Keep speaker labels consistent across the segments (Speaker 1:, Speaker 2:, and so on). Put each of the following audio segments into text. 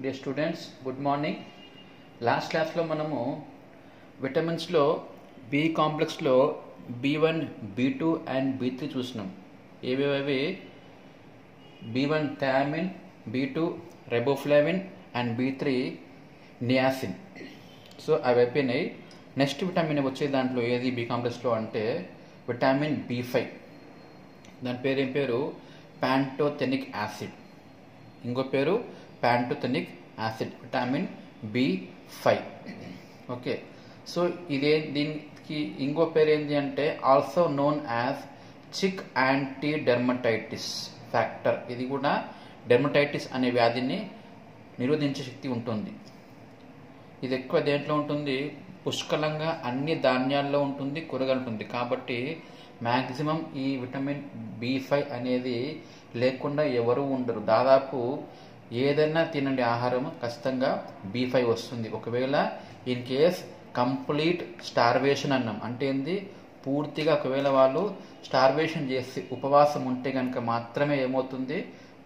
Speaker 1: Dear students, good morning. Last class lo manamu vitamins lo B complex lo B1, B2 and B3 చూసినాం. ఏవేవి B1 thiamine, B2 riboflavin and B3 niacin. So అవి అయిపోయినాయి. Next vitamin వచ్చే దాంట్లో ఏది B కాంప్లెక్స్లో అంటే vitamin B5. దాని పేరు ఏం పేరు ప్యాంటోథెనిక్ యాసిడ్. ఇంకో పేరు pantothenic acid, vitamin B5. Okay, so ఇదే దీనికి ఇంకో పేరు ఏంటి అంటే ఆల్సో నోన్ యాజ్ చిక్ యాంటీ డెర్మటైటిస్ ఫ్యాక్టర్. ఇది కూడా డెర్మటైటిస్ అనే వ్యాధిని నిరోధించే శక్తి ఉంటుంది. ఇది ఎక్కువ దేంట్లో ఉంటుంది? పుష్కలంగా అన్ని ధాన్యాల్లో ఉంటుంది, కూరగాయలు ఉంటుంది. కాబట్టి మ్యాక్సిమం ఈ విటమిన్ B5 అనేది లేకుండా ఎవరు ఉండరు. దాదాపు ఏదైనా తినండి ఆహారం ఖచ్చితంగా B5 వస్తుంది. ఒకవేళ ఇన్ కేస్ కంప్లీట్ స్టార్వేషన్ అన్నాం అంటే ఏంది, పూర్తిగా ఒకవేళ వాళ్ళు స్టార్వేషన్ చేసి ఉపవాసం ఉంటే కనుక మాత్రమే ఏమవుతుంది,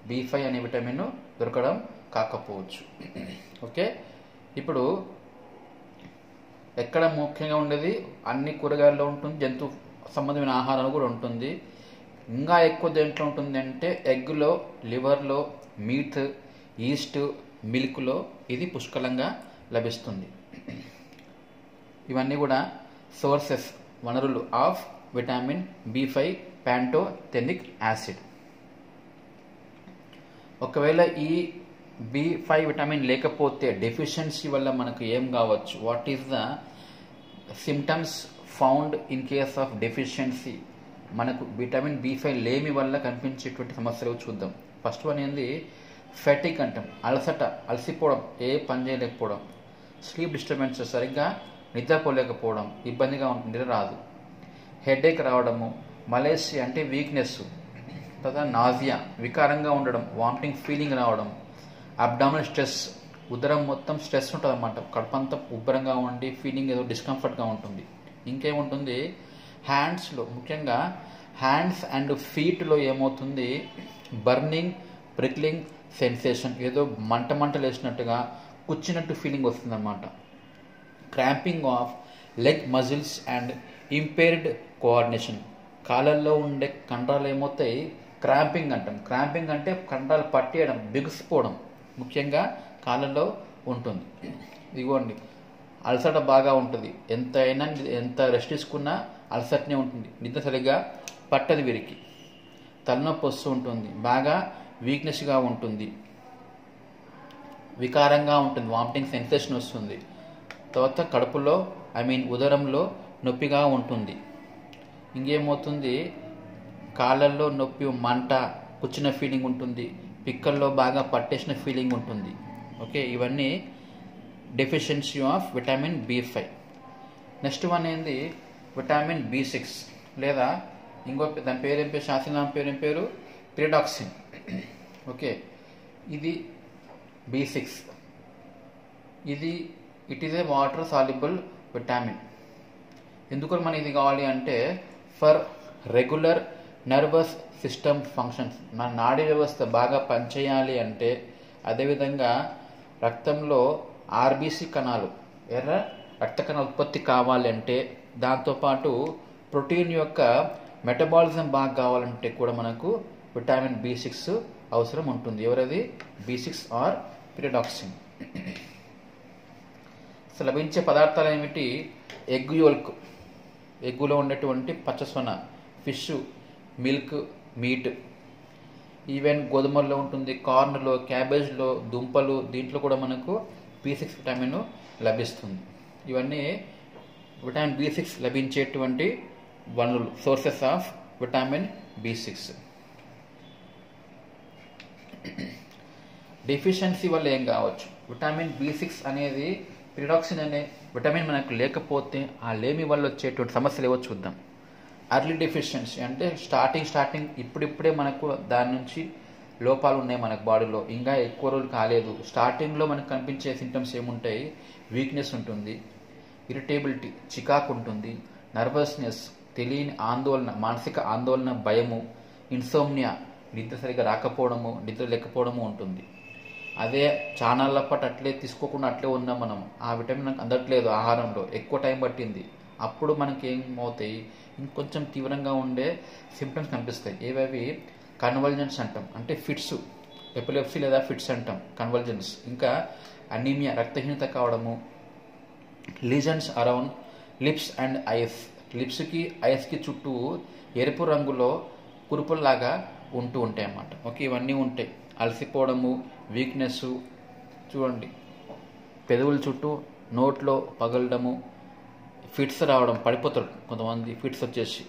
Speaker 1: B5 అనే విటమిన్ దొరకడం కాకపోవచ్చు. ఓకే, ఇప్పుడు ఎక్కడ ముఖ్యంగా ఉండేది అన్ని కూరగాయల్లో ఉంటుంది, జంతు సంబంధమైన ఆహారాలు కూడా ఉంటుంది. ఇంకా ఎక్కువ దేంట్లో ఉంటుంది అంటే ఎగ్లో, లివర్లో, మీట్, ఈస్ట్, మిల్క్లో ఇది పుష్కలంగా లభిస్తుంది. ఇవన్నీ కూడా సోర్సెస్, వనరులు of vitamin B5 pantothenic acid. ఒకవేళ ఈ B5 విటమిన్ లేకపోతే డెఫిషియన్సీ వల్ల మనకు ఏం కావచ్చు, what is the symptoms found in case of deficiency? మనకు విటమిన్ B5 లేమి వల్ల కనిపించేటువంటి సమస్యలు చూద్దాం. ఫస్ట్ వన్ ఏంది, ఫెటిక్ అంటాం, అలసట, అలసిపోవడం, ఏ పని చేయలేకపోవడం. స్లీప్ డిస్టర్బెన్సెస్, సరిగ్గా నిద్రపోలేకపోవడం, ఇబ్బందిగా ఉంటుంది, నిద్ర రాదు. హెడేక్ రావడము, మలేసియా అంటే వీక్నెస్, తర్వాత నాజియా వికారంగా ఉండడం, వామిటింగ్ ఫీలింగ్ రావడం, అబ్డామినల్ స్ట్రెస్, ఉదరం మొత్తం స్ట్రెస్ ఉంటుంది అన్నమాట, కడుపంతా ఉబ్బరంగా ఉండి ఫీలింగ్ ఏదో డిస్కంఫర్ట్గా ఉంటుంది. ఇంకేముంటుంది, హ్యాండ్స్లో, ముఖ్యంగా హ్యాండ్స్ అండ్ ఫీట్లో ఏమవుతుంది, బర్నింగ్, ప్రిక్లింగ్ సెన్సేషన్, ఏదో మంటలు వేసినట్టుగా కూర్చున్నట్టు ఫీలింగ్ వస్తుంది అన్నమాట. Cramping of leg muscles and impaired coordination, కాళ్ళల్లో ఉండే కండరాలు ఏమవుతాయి, క్రాంపింగ్ అంటాం. క్రాంపింగ్ అంటే కండరాలు పట్టేయడం, బిగుసిపోవడం ముఖ్యంగా కాళ్ళల్లో ఉంటుంది. ఇదిగోండి, అలసట బాగా ఉంటుంది, ఎంత రెస్ట్ తీసుకున్నా అలసటనే ఉంటుంది, నిద్ర సరిగ్గా పట్టదు వీరికి. తలనొప్పి వస్తూ ఉంటుంది, బాగా వీక్నెస్గా ఉంటుంది, వికారంగా ఉంటుంది, వామిటింగ్ సెన్సేషన్ వస్తుంది. తర్వాత కడుపులో ఉదరంలో నొప్పిగా ఉంటుంది. ఇంకేమవుతుంది, కాళ్ళల్లో నొప్పి, మంట, కూర్చున్న ఫీలింగ్ ఉంటుంది, పిక్కల్లో బాగా పట్టేసిన ఫీలింగ్ ఉంటుంది. ఓకే, ఇవన్నీ deficiency of vitamin B5. Next one ఏంది, విటమిన్ B6 లేదా ఇంకో దాని పేరేం పేరు, శాస్త్రీయ పేరేం పేరు, పిరిడాక్సిన్. ఓకే, ఇది B6, it is a water soluble vitamin. ఎందుకు మనకి ఇది కావాలి అంటే for regular nervous system functions, మన నాడీ వ్యవస్థ బాగా పనిచేయాలి అంటే, అదేవిధంగా రక్తంలో RBC కణాలు, ఎర్ర రక్త కణాల ఉత్పత్తి కావాలి అంటే, దాంతోపాటు ప్రోటీన్ యొక్క మెటబాలిజం బాగా కావాలంటే కూడా మనకు విటమిన్ B6 అవసరం ఉంటుంది. ఎవరది, B6 ఆర్ పిరిడాక్సిన్. లభించే పదార్థాలు ఏమిటి, ఎగ్ యోల్క్, ఎగ్గులో ఉండేటువంటి పచ్చసొన, ఫిష్, మిల్క్, మీట్, ఈవెన్ గోధుమల్లో ఉంటుంది, కార్న్లో, క్యాబేజ్లో, దుంపలు, దీంట్లో కూడా మనకు B6 విటమిన్ లభిస్తుంది. ఇవన్నీ విటమిన్ B6 లభించేటువంటి వనరులు, sources of vitamin B6. Deficiency వల్ల ఏం కావచ్చు, విటమిన్ B6 అనేది, పిరిడాక్సిన్ అనే విటమిన్ మనకు లేకపోతే ఆ లేమి వల్ల వచ్చేటువంటి సమస్యలు ఏవో చూద్దాం. అర్లీ డెఫిషియన్సీ అంటే స్టార్టింగ్ ఇప్పుడిప్పుడే మనకు దాని నుంచి లోపాలు ఉన్నాయి మనకు బాడీలో, ఇంకా ఎక్కువ రోజులు కాలేదు. స్టార్టింగ్లో మనకు కనిపించే సింటమ్స్ ఏముంటాయి, వీక్నెస్ ఉంటుంది, ఇరిటేబిలిటీ, చికాకు ఉంటుంది, నర్వస్నెస్, తెలియని ఆందోళన, మానసిక ఆందోళన, భయము, ఇన్సోమ్నియా, నిద్ర సరిగ్గా రాకపోవడము, నిద్ర లేకపోవడము ఉంటుంది. అదే చానాళ్ళ పాటు అట్లే తీసుకోకుండా అట్లే ఉన్నాం మనం, ఆ విటమిన్ మనకు అందట్లేదు ఆహారంలో, ఎక్కువ టైం పట్టింది, అప్పుడు మనకి ఏమవుతాయి, ఇంకొంచెం తీవ్రంగా ఉండే సిమ్టమ్స్ కనిపిస్తాయి. ఏవేవి? కన్వల్జెన్స్ అంటాం, అంటే ఫిట్స్, ఎపిలెప్సీ లేదా ఫిట్స్ అంటాం, కన్వల్జెన్స్. ఇంకా అనీమియా, రక్తహీనత కావడము, lesions around lips and eyes, లిప్స్కి ఐస్కి చుట్టూ ఎరుపు రంగులో కురుపుల్లాగా ఉంటూ ఉంటాయి అన్నమాట. ఓకే, ఇవన్నీ ఉంటాయి. అలసిపోవడము, వీక్నెస్, చూడండి పెదవుల చుట్టూ నోట్లో పగలడము, ఫిట్స్ రావడం, పడిపోతారు కొంతమంది ఫిట్స్ వచ్చేసి,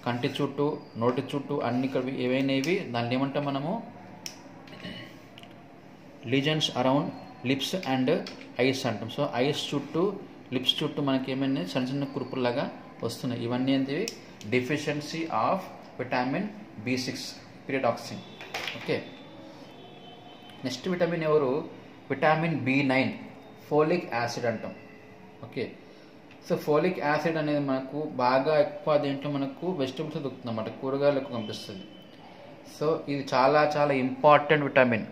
Speaker 1: కంటి చుట్టూ నోటి చుట్టూ అన్ని ఏవైనవి దాన్ని ఏమంటాం మనము, lesions around lips and ice అంటాం. సో ఐస్ చుట్టూ లిప్స్ చుట్టూ మనకి ఏమైనా చిన్న చిన్న కురుపుల్లాగా వస్తున్నాయి. ఇవన్నీ ఏంటివి? Deficiency of vitamin B6 pyridoxine. Okay, next vitamin ఎవరు? విటమిన్ B9 ఫోలిక్ యాసిడ్ అంటాం. ఓకే, సో ఫోలిక్ యాసిడ్ అనేది మనకు బాగా ఎక్కువ దేంట్లో మనకు వెజిటబుల్స్ దొరుకుతుంది అన్నమాట, కూరగాయలు ఎక్కువ కనిపిస్తుంది. సో ఇది చాలా చాలా ఇంపార్టెంట్ విటమిన్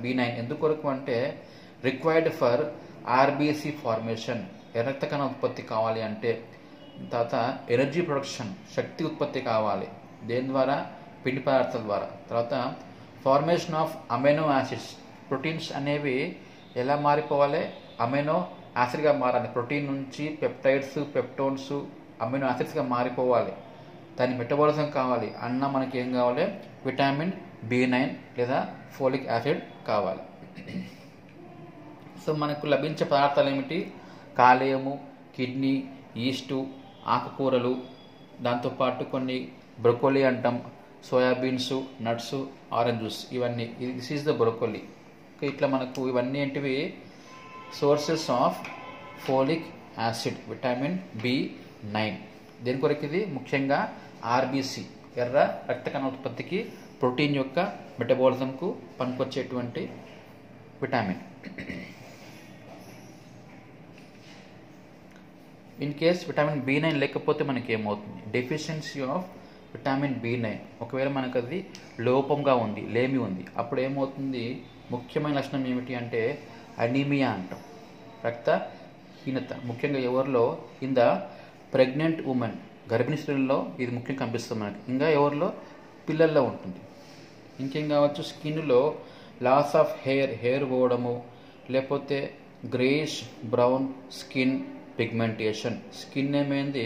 Speaker 1: B9 ఎందుకొరకు అంటే రిక్వైర్డ్ ఫర్ RBC ఫార్మేషన్, రక్త కణ ఉత్పత్తి కావాలి అంటే, తర్వాత ఎనర్జీ ప్రొడక్షన్, శక్తి ఉత్పత్తి కావాలి, దేని ద్వారా? పిండి పదార్థాల ద్వారా. తర్వాత formation of amino acids, proteins అనేవి ఎలా మారిపోవాలి? అమైనో యాసిడ్గా మారాలి. ప్రోటీన్ నుంచి పెప్టైడ్స్, పెప్టోన్స్, అమైనో యాసిడ్స్గా మారిపోవాలి. దాని మెటబాలిజం కావాలి అన్న మనకి ఏం కావాలి? విటమిన్ B9 లేదా ఫోలిక్ యాసిడ్ కావాలి. సో మనకు లభించే పదార్థాలు ఏమిటి? కాలేయము, కిడ్నీ, ఈస్టు, ఆకుకూరలు, దాంతోపాటు కొన్ని బ్రొకోలీ అంటాం, సోయాబీన్స్, నట్స్, ఆరెంజ్ జ్యూస్, ఇవన్నీ. This is the broccoli. ఇట్లా మనకు ఇవన్నీ ఏంటివి? Sources of folic acid, vitamin B9. దేని కొరకు ఇది? ముఖ్యంగా RBC, ఎర్ర రక్త కణ ఉత్పత్తికి, ప్రోటీన్ యొక్క మెటబాలిజంకు పనికొచ్చేటువంటి vitamin. In case vitamin B9 లేకపోతే మనకి ఏమవుతుంది? Deficiency of vitamin B9. ఒకవేళ మనకు అది లోపంగా ఉంది, లేమి ఉంది, అప్పుడు ఏమవుతుంది? ముఖ్యమైన లక్షణం ఏమిటి అంటే అనీమియా అంటాం, రక్తహీనత. ముఖ్యంగా ఎవరిలో? ఇన్ ద ప్రెగ్నెంట్ ఉమెన్, గర్భిణీ స్త్రీలలో ఇది ముఖ్యంగా కనిపిస్తుంది మనకి. ఇంకా ఎవరిలో? పిల్లల్లో ఉంటుంది. ఇంకేం కావచ్చు? స్కిన్లో లాస్ ఆఫ్ హెయిర్ పోవడము, లేకపోతే greyish brown skin pigmentation. Skin ఏమైంది?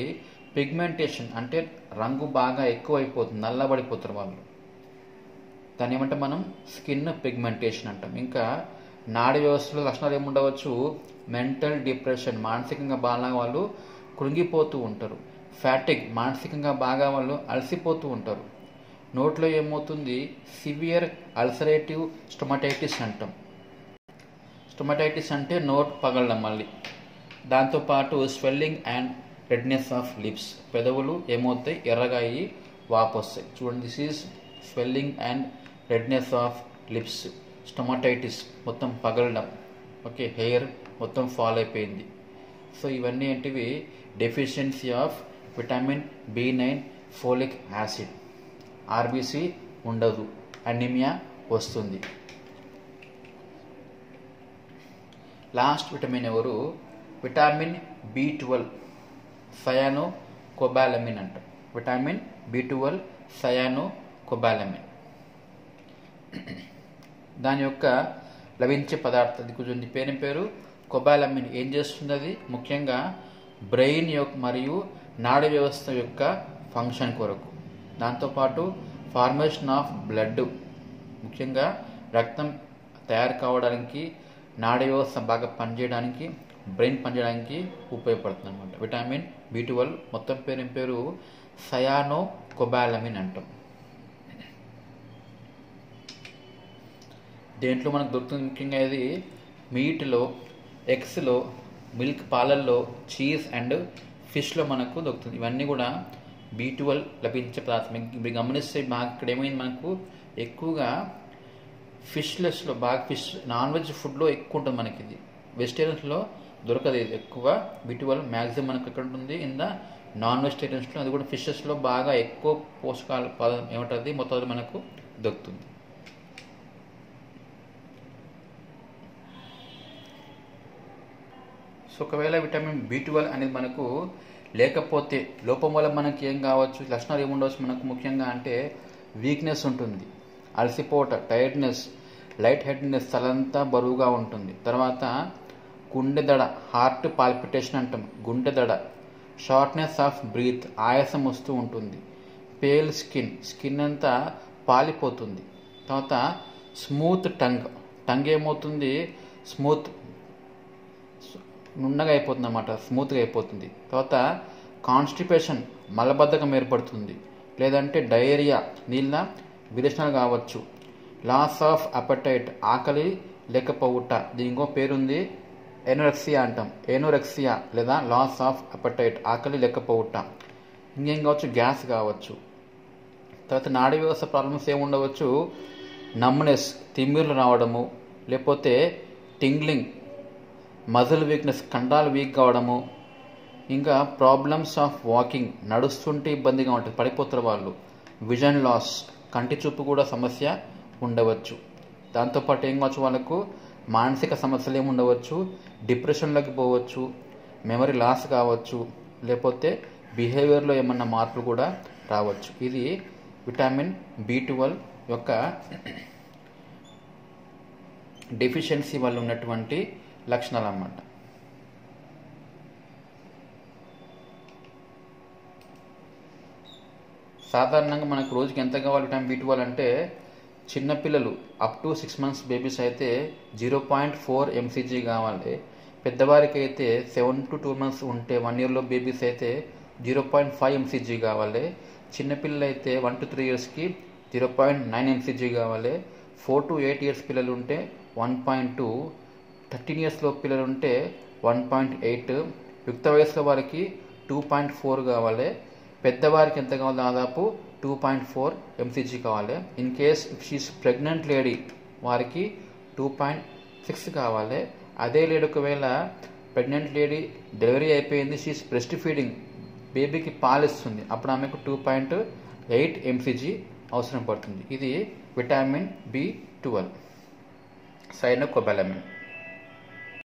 Speaker 1: పిగ్మెంటేషన్ అంటే రంగు బాగా ఎక్కువ అయిపోతుంది, నల్లబడిపోతారు వాళ్ళు, దాన్ని ఏమంటే మనం స్కిన్ పిగ్మెంటేషన్ అంటాం. ఇంకా నాడీ వ్యవస్థలో లక్షణాలు ఏముండవచ్చు? మెంటల్ డిప్రెషన్, మానసికంగా బాగా వాళ్ళు కృంగిపోతూ ఉంటారు. ఫ్యాటిక్, మానసికంగా బాగా వాళ్ళు అలసిపోతూ ఉంటారు. నోట్లో ఏమవుతుంది? సివియర్ అల్సరేటివ్ స్టొమటైటిస్ అంటాం. స్టొమటైటిస్ అంటే నోట్ పగలడం మళ్ళీ. దాంతోపాటు swelling and redness of lips, పెదవులు ఏమవుతాయి? ఎర్రగా అయ్యి వాపు వస్తాయి. చూడండి, this is swelling and redness of lips. Stomatitis మొత్తం పగలడం. ఓకే, హెయిర్ మొత్తం ఫాల్ అయిపోయింది. సో ఇవన్నీ ఏంటివి? Deficiency of vitamin B9 folic acid. RBC ఉండదు, అనీమియా వస్తుంది. లాస్ట్ విటమిన్ ఎవరు? విటమిన్ B12 సయానో కొబాలమిన్ అంటాం. Vitamin B12 cyanocobalamin. దాని యొక్క లభించే పదార్థం కొంచెం పేరు కొబాలమిన్. ఏం చేస్తుంది అది? ముఖ్యంగా బ్రెయిన్ యొక్క మరియు నాడీ వ్యవస్థ యొక్క ఫంక్షన్ కొరకు. దాంతోపాటు ఫార్మేషన్ ఆఫ్ బ్లడ్, ముఖ్యంగా రక్తం తయారు కావడానికి, నాడీ వ్యవస్థ బాగా పనిచేయడానికి, బ్రెయిన్ పనిచేయడానికి ఉపయోగపడుతుంది అనమాట. విటమిన్ B12 మొత్తం పేరు సయానో కొబాలమిన్ అంటాం. దేంట్లో మనకు దొరుకుతుంది? ముఖ్యంగా ఇది మీట్లో, ఎగ్స్లో, మిల్క్ పాలల్లో, చీజ్ అండ్ ఫిష్లో మనకు దొరుకుతుంది. ఇవన్నీ కూడా B12 లభించే పదార్థం. ఇప్పుడు గమనిస్తే బాగా ఇక్కడ ఏమైంది? మనకు ఎక్కువగా ఫిష్లెస్లో బాగా నాన్ వెజ్ ఫుడ్లో ఎక్కువ ఉంటుంది మనకి. ఇది వెజిటేరియన్స్లో దొరకదు. ఇది ఎక్కువ B12 మ్యాక్సిమం మనకు ఎక్కడ ఉంటుంది? ఇన్ ద నాన్ వెజిటేరియన్స్లో, అది కూడా ఫిషెస్లో బాగా ఎక్కువ పోషకాలు ఏమంటుంది మొత్తం మనకు దొరుకుతుంది. సో ఒకవేళ విటమిన్ B12 అనేది మనకు లేకపోతే లోపం వల్ల మనకి ఏం కావచ్చు, లక్షణాలు ఏముండవచ్చు మనకు ముఖ్యంగా అంటే వీక్నెస్ ఉంటుంది, అలసిపోట, టైర్డ్నెస్, లైట్ హెడ్నెస్, తలంతా బరువుగా ఉంటుంది. తర్వాత గుండె దడ, హార్ట్ పాల్పిటేషన్ అంటాం, గుండె దడ, షార్ట్నెస్ ఆఫ్ బ్రీత్, ఆయాసం వస్తూ ఉంటుంది, పేల్ స్కిన్, స్కిన్ అంతా పాలిపోతుంది. తర్వాత స్మూత్ టంగ్ ఏమవుతుంది, నున్నగా అయిపోతుంది అన్నమాట, స్మూత్గా అయిపోతుంది. తర్వాత కాన్స్టిపేషన్, మలబద్ధకం ఏర్పడుతుంది, లేదంటే డయేరియా, నీళ్ళ విరేచనలు కావచ్చు. లాస్ ఆఫ్ అపెటైట్, ఆకలి లేకపోవుట, దీని ఇంకో పేరుంది ఎనోరెక్సియా అంటాం, ఎనోరెక్సియా లేదా లాస్ ఆఫ్ అపెటైట్, ఆకలి లేకపోవుట. ఇంకేం కావచ్చు, గ్యాస్ కావచ్చు. తర్వాత నాడీ వ్యవస్థ ప్రాబ్లమ్స్ ఏముండవచ్చు, నమ్నెస్, తిమ్మిర్లు రావడము, లేకపోతే టింగ్లింగ్, మజిల్ వీక్నెస్, కండరాలు వీక్ కావడము. ఇంకా ప్రాబ్లమ్స్ ఆఫ్ వాకింగ్, నడుస్తుంటే ఇబ్బందిగా ఉంటుంది, పడిపోతారు వాళ్ళు. విజన్ లాస్, కంటి చూపు కూడా సమస్య ఉండవచ్చు. దాంతోపాటు ఏం కావచ్చు, వాళ్ళకు మానసిక సమస్యలు ఏమి ఉండవచ్చు, డిప్రెషన్లోకి పోవచ్చు, మెమరీ లాస్ కావచ్చు, లేకపోతే బిహేవియర్లో ఏమన్నా మార్పులు కూడా రావచ్చు. ఇది విటమిన్ B12 యొక్క డెఫిషియన్సీ వల్ల ఉన్నటువంటి లక్షణాలు అన్నమాట. సాధారణంగా మనకు రోజుకి ఎంత కావాలి విటమిన్ B12 అంటే, చిన్నపిల్లలు అప్ టు 6 months బేబీస్ అయితే 0.4 mcg కావాలి. పెద్దవారికి అయితే 7 to 2 months ఉంటే 1 yearలో బేబీస్ అయితే 0.5 mcg కావాలి. చిన్నపిల్లలు అయితే 1 to 3 yearsకి 0.9 mcg కావాలి. 4 to 8 years పిల్లలు ఉంటే 1.2, 13 years లో పిల్లలు ఉంటే 1.8, యుక్త వయసులో వారికి 2.4 కావాలి. పెద్దవారికి ఎంత కావాలి, దాదాపు 2.4 mcg కావాలి. In case if she's pregnant lady వారికి 2.6 కావాలి. అదే లేడీ ఒకవేళ ప్రెగ్నెంట్ లేడీ డెలివరీ అయిపోయింది, షీస్ బ్రెస్ట్ ఫీడింగ్, బేబీకి పాలిస్తుంది, అప్పుడు ఆమెకు 2.8 mcg అవసరం పడుతుంది. ఇది విటమిన్ B12 సైనోకోబాలమిన్.